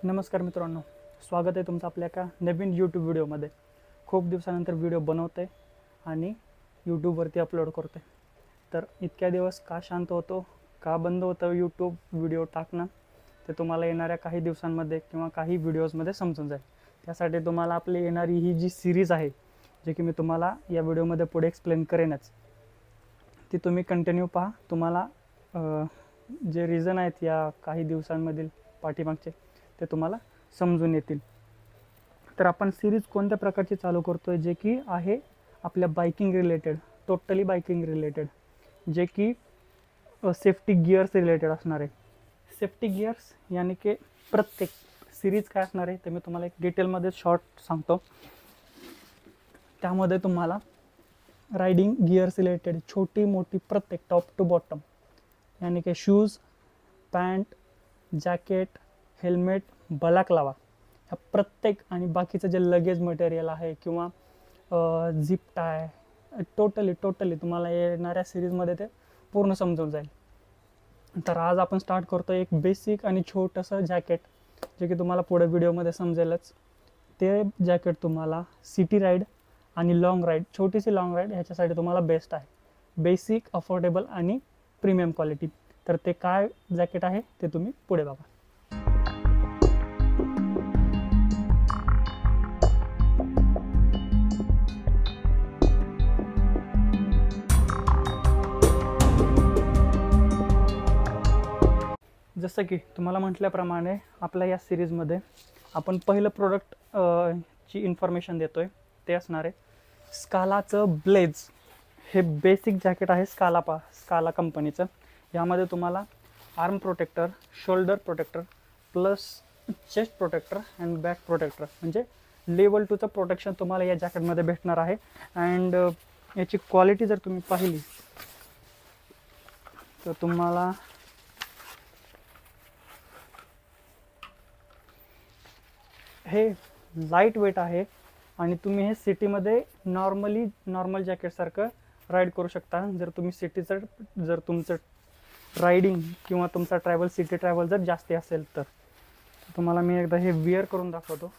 नमस्कार मित्रांनो, स्वागत आहे तुमचं आपल्या एका नवीन यूट्यूब व्हिडिओमध्ये. खूप दिवसानंतर व्हिडिओ बनवते आणि यूट्यूबवरती अपलोड करते. तर इतक्या दिवस का शांत होतो, का बंद होतं यूट्यूब व्हिडिओ टाकणं, ते तुम्हाला येणाऱ्या काही दिवसांमध्ये किंवा काही व्हिडिओजमध्ये समजून जाईल. त्यासाठी तुम्हाला आपली येणारी ही जी सिरीज आहे, जे की मी तुम्हाला या व्हिडिओमध्ये पुढे एक्सप्लेन करेनच, ती तुम्ही कंटिन्यू पहा. तुम्हाला जे रिझन आहेत या काही दिवसांमधील पाठीमागचे ते तुम्हाला समजून येतील. तर आपण सिरीज कोणत्या प्रकारची चालू करतोय, जे की आहे आपल्या biking related, totally biking related, जे की सेफ्टी गिअर्स रिलेटेड असणार आहे. सेफ्टी गिअर्स यानी की प्रत्येक सिरीज काय असणार आहे ते मी तुम्हाला एक डिटेलमध्ये शॉर्ट सांगतो. त्यामध्ये तुम्हाला रायडिंग गिअर्स रिलेटेड छोटी मोठी प्रत्येक टॉप टू बॉटम, यानी की shoes, pant, jacket, helmet, balaclava, ह्या प्रत्येक आणि बाकीचं जे लगेज मटेरियल आहे किंवा झिप टाय, टोटली तुम्हाला येणाऱ्या सिरीजमध्ये ते पूर्ण समजून जाईल. तर आज आपण स्टार्ट करतो एक बेसिक आणि छोटंसं जॅकेट, जे की तुम्हाला पुढे व्हिडिओमध्ये समजेलच. ते जॅकेट तुम्हाला सिटी राईड आणि लॉंग राईड, छोटीशी लॉंग राईड ह्याच्यासाठी तुम्हाला बेस्ट आहे. बेसिक, अफोर्डेबल आणि प्रीमियम क्वालिटी. तर ते काय जॅकेट आहे ते तुम्ही पुढे बघा. जसं की तुम्हाला म्हटल्याप्रमाणे आपल्या या सिरीजमध्ये आपण पहिलं प्रोडक्ट ची इन्फॉर्मेशन देतोय, ते असणार आहे स्कालाचं ब्लेज. हे बेसिक जॅकेट आहे स्काला कंपनीचं. यामध्ये तुम्हाला arm protector, shoulder protector plus chest protector and back protector, म्हणजे लेवल 2चं प्रोटेक्शन तुम्हाला या जॅकेटमध्ये भेटणार आहे. अँड याची क्वालिटी जर तुम्ही पाहिली तर तुम्हाला हे लाईट वेट आहे आणि तुम्ही हे सिटीमध्ये नॉर्मल जॅकेटसारखं राईड करू शकता. जर तुम्ही जर तुमचं रायडिंग किंवा तुमचा सिटी ट्रॅव्हल जर जास्ती असेल तर तुम्हाला मी एकदा हे विअर करून दाखवतो.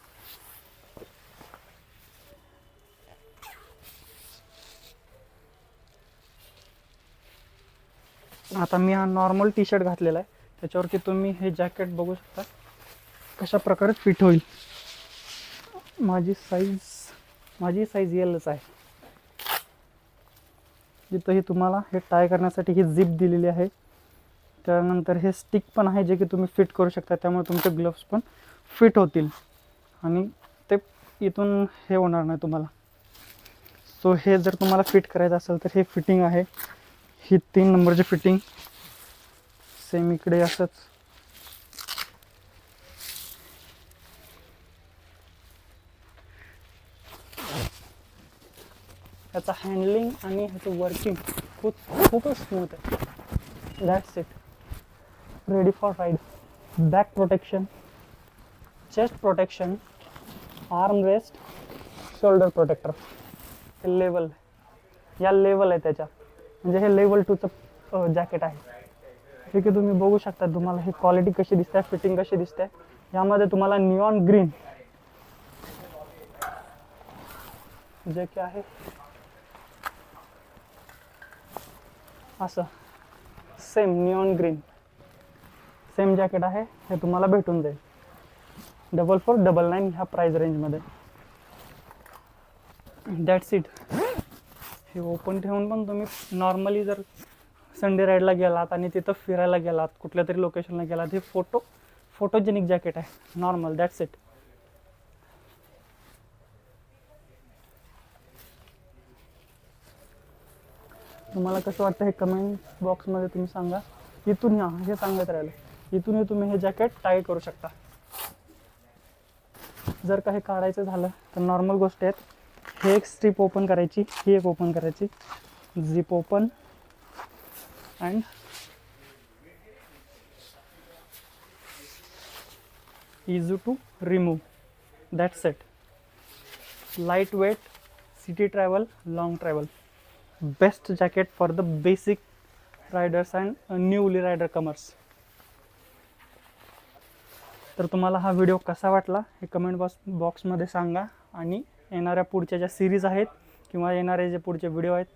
आता मी हा नॉर्मल टी शर्ट घातलेला आहे, त्याच्यावरती तुम्ही हे जॅकेट बघू शकता कशा प्रकारे फिट होईल. माझी साईज एलच आहे. जिथंही तुम्हाला हे टाय करण्यासाठी ही झिप दिलेली आहे. त्यानंतर हे स्टिक पण आहे, जे की तुम्ही फिट करू शकता, त्यामुळे तुमचे ग्लोव्स पण फिट होतील आणि ते इथून हे होणार नाही तुम्हाला. सो हे जर तुम्हाला फिट करायचं असेल तर हे फिटिंग आहे. ही 3 नंबरची फिटिंग सेम इकडे असंच. ह्याचा हँडलिंग आणि ह्याचं वर्किंग खूपच स्मूथ आहे. That's it. Ready for ride. Back protection, chest protection, arm rest, shoulder protector. हे लेवल आहे त्याच्या, म्हणजे हे लेवल 2चं जॅकेट आहे. जे की तुम्ही बघू शकता. तुम्हाला ही क्वालिटी कशी दिसते, फिटिंग कशी दिसते. यामध्ये तुम्हाला निऑन ग्रीन जे की आहे असं same neon green same jacket आहे, हे तुम्हाला भेटून जाईल 4499 ह्या प्राइस रेंजमध्ये. That's it. हे ओपन ठेवून पण तुम्ही नॉर्मली जर संडे राईडला गेलात आणि तिथं फिरायला गेलात, कुठल्या तरी लोकेशनला गेलात, हे फोटोजेनिक जॅकेट आहे नॉर्मल. That's it. तुम्हाला कसं वाटतं हे कमेंट बॉक्समध्ये तुम्ही सांगा. इथून हे सांगत राहिलं, इथूनही तुम्ही हे जॅकेट टाय करू शकता. जर काही काढायचं झालं तर नॉर्मल गोष्टी आहेत. हे एक स्ट्रीप ओपन करायची, ही एक ओपन करायची, zip open and easy to remove. That's it. Light weight, city travel, long travel. Best jacket for the basic riders and newly rider comers. तर तुम्हाला हा व्हिडिओ कसा वाटला हे कमेंट बॉक्समध्ये सांगा. आणि येणाऱ्या पुढच्या ज्या सिरीज आहेत किंवा येणारे जे पुढचे व्हिडिओ आहेत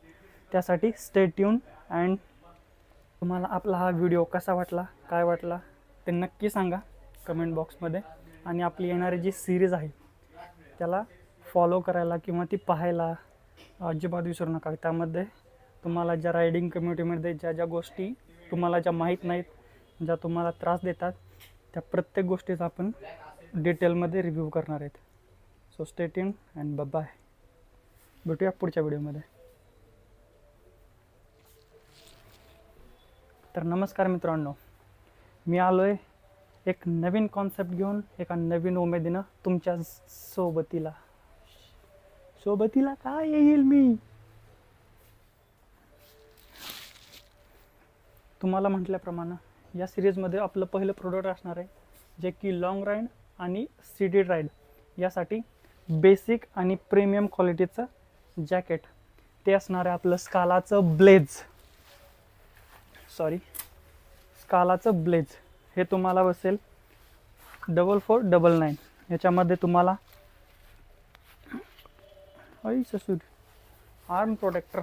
त्यासाठी स्टे ट्यून. अँड तुम्हाला आपला हा व्हिडिओ कसा वाटला, काय वाटला ते नक्की सांगा कमेंट बॉक्समध्ये. आणि आपली येणारी जी सिरीज आहे त्याला फॉलो करायला किंवा ती पाहायला अजिबात विसरू नका. त्यामध्ये तुम्हाला ज्या रायडिंग कम्युनिटीमध्ये ज्या ज्या गोष्टी तुम्हाला ज्या माहीत नाहीत, ज्या तुम्हाला त्रास देतात, त्या प्रत्येक गोष्टीचा आपण डिटेलमध्ये रिव्ह्यू करणार आहेत. So stay tune and bye. भेटूया पुढच्या व्हिडिओमध्ये. तर नमस्कार मित्रांनो, मी आलो आहे एक नवीन कॉन्सेप्ट घेऊन, एका नवीन उमेदीनं तुमच्या सोबतीला काय येईल मी. तुम्हाला म्हटल्याप्रमाणे या सिरीजमध्ये आपलं पहिलं प्रोडक्ट असणार आहे, जे की लॉंग राईड आणि सिटी राईड यासाठी बेसिक आणि प्रीमियम क्वालिटीचं जॅकेट. ते असणार आहे आपलं स्कालाचं ब्लेज. हे तुम्हाला बसेल 4499. याच्यामध्ये तुम्हाला आर्म प्रोटेक्टर